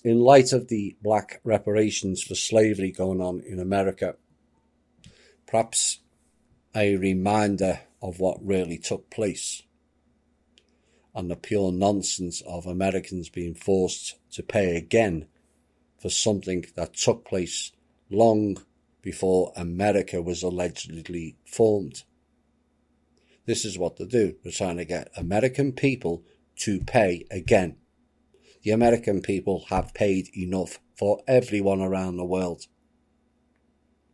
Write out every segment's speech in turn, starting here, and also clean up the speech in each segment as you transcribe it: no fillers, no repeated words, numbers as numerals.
In light of the black reparations for slavery going on in America, perhaps a reminder of what really took place and the pure nonsense of Americans being forced to pay again for something that took place long before America was allegedly formed. This is what they do. They're trying to get American people to pay again. The American people have paid enough for everyone around the world.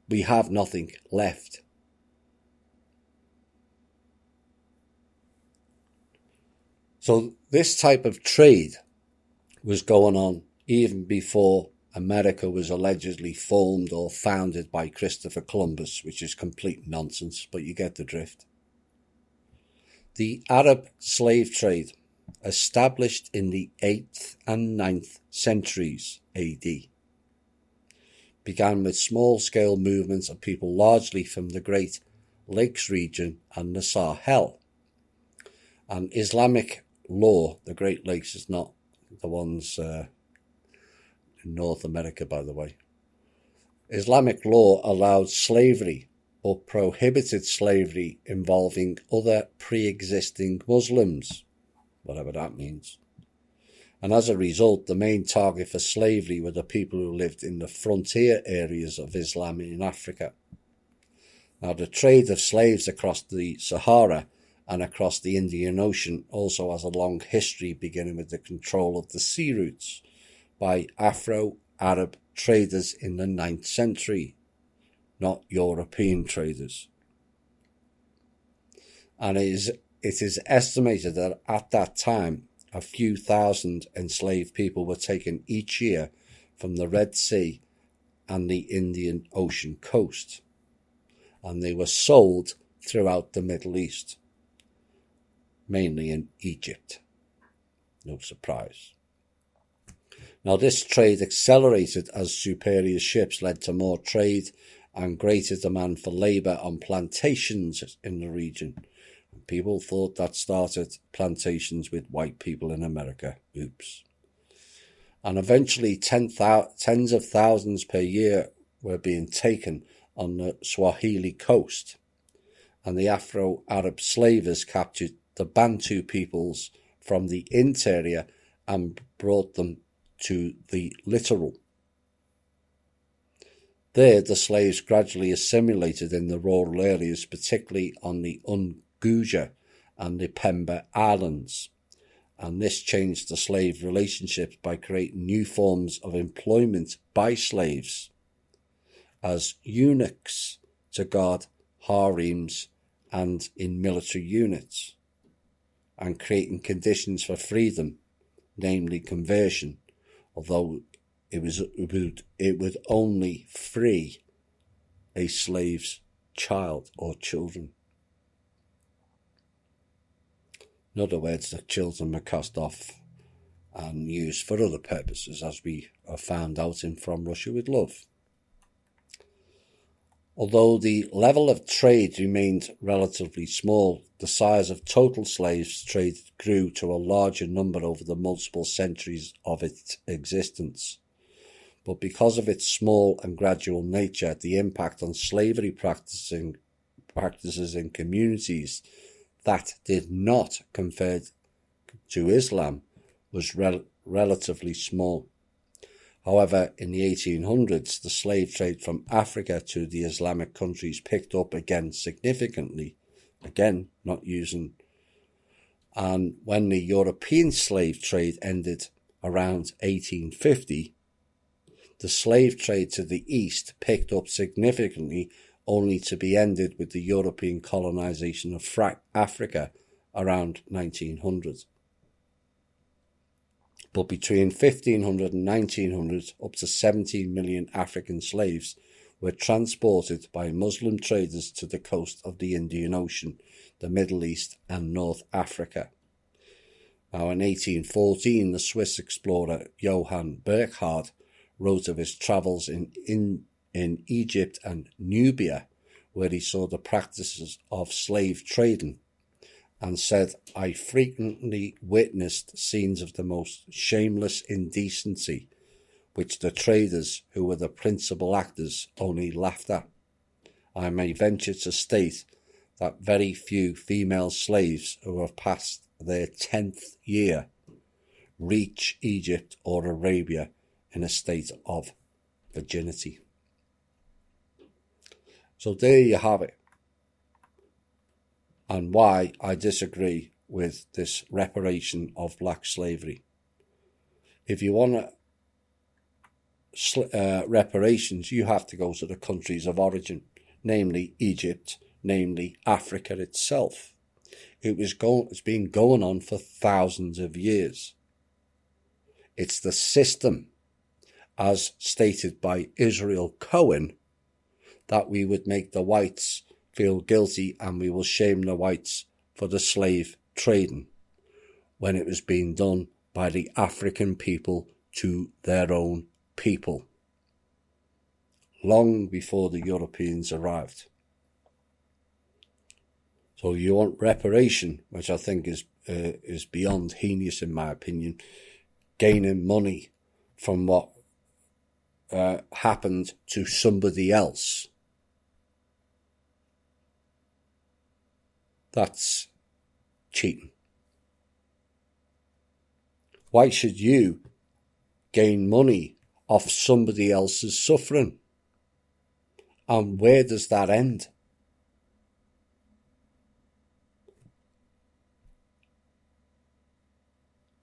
We have nothing left. So this type of trade was going on even before America was allegedly formed or founded by Christopher Columbus, which is complete nonsense, but you get the drift. The Arab slave trade, established in the 8th and 9th centuries AD, began with small-scale movements of people largely from the Great Lakes region and the Sahel. And Islamic law, the Great Lakes is not the ones in North America, by the way. Islamic law allowed slavery or prohibited slavery involving other pre-existing Muslims, whatever that means. And as a result, the main target for slavery were the people who lived in the frontier areas of Islam in Africa. Now, the trade of slaves across the Sahara and across the Indian Ocean also has a long history, beginning with the control of the sea routes by Afro-Arab traders in the 9th century, not European traders. And it is estimated that at that time, a few thousand enslaved people were taken each year from the Red Sea and the Indian Ocean coast, and they were sold throughout the Middle East, mainly in Egypt. No surprise. Now, this trade accelerated as superior ships led to more trade and greater demand for labour on plantations in the region. People thought that started plantations with white people in America. Oops. And eventually tens of thousands per year were being taken on the Swahili coast. And the Afro-Arab slavers captured the Bantu peoples from the interior and brought them to the littoral. There, the slaves gradually assimilated in the rural areas, particularly on the Unguja and the Pemba Islands, and this changed the slave relationships by creating new forms of employment by slaves as eunuchs to guard harems and in military units, and creating conditions for freedom, namely conversion, although it would only free a slave's child or children. In other words, the children were cast off and used for other purposes, as we have found out in From Russia with Love. Although the level of trade remained relatively small, the size of total slaves trade grew to a larger number over the multiple centuries of its existence. But because of its small and gradual nature, the impact on slavery practices in communities that did not convert to Islam was relatively small. However, in the 1800s, the slave trade from Africa to the Islamic countries picked up again significantly, and when the European slave trade ended around 1850, the slave trade to the east picked up significantly, only to be ended with the European colonization of Africa around 1900. But between 1500 and 1900, up to 17 million African slaves were transported by Muslim traders to the coast of the Indian Ocean, the Middle East and North Africa. Now, in 1814, the Swiss explorer Johann Burckhardt wrote of his travels in Egypt and Nubia, where he saw the practices of slave trading, and said, "I frequently witnessed scenes of the most shameless indecency, which the traders, who were the principal actors, only laughed at. I may venture to state that very few female slaves who have passed their 10th year reach Egypt or Arabia in a state of virginity. So there you have it, and why I disagree with this reparation of black slavery. If you want reparations, you have to go to the countries of origin, namely Egypt, namely Africa itself. It's been going on for thousands of years. It's the system, as stated by Israel Cohen, that we would make the whites feel guilty and we will shame the whites for the slave trading, when it was being done by the African people to their own people, long before the Europeans arrived. So you want reparation, which I think is beyond heinous in my opinion, gaining money from what happened to somebody else. That's cheating. Why should you gain money off somebody else's suffering? And where does that end?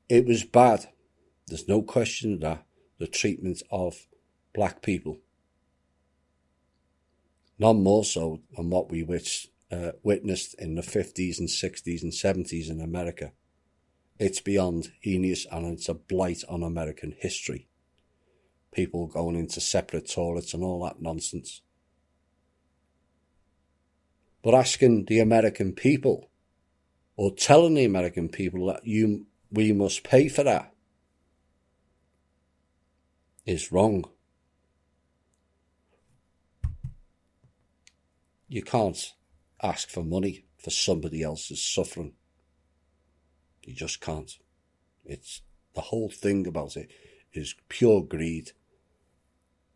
It was bad. There's no question of that. The treatment of black people. None more so than what we witnessed in the 50s and 60s and 70s in America. It's beyond heinous, and it's a blight on American history. People going into separate toilets and all that nonsense. But asking the American people, or telling the American people that we must pay for that, is wrong. You can't ask for money for somebody else's suffering. You just can't. It's the whole thing about it is pure greed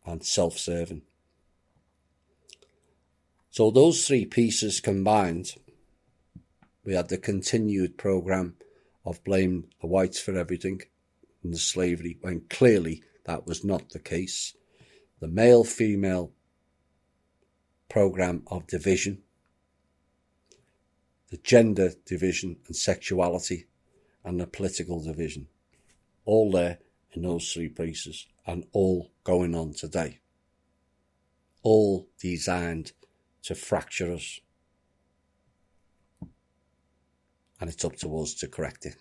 and self-serving. So those three pieces combined, we had the continued program of blame the whites for everything in the slavery, when clearly that was not the case. The male-female program of division, the gender division and sexuality, and the political division, all there in those three pieces, and all going on today. All designed to fracture us. And it's up to us to correct it.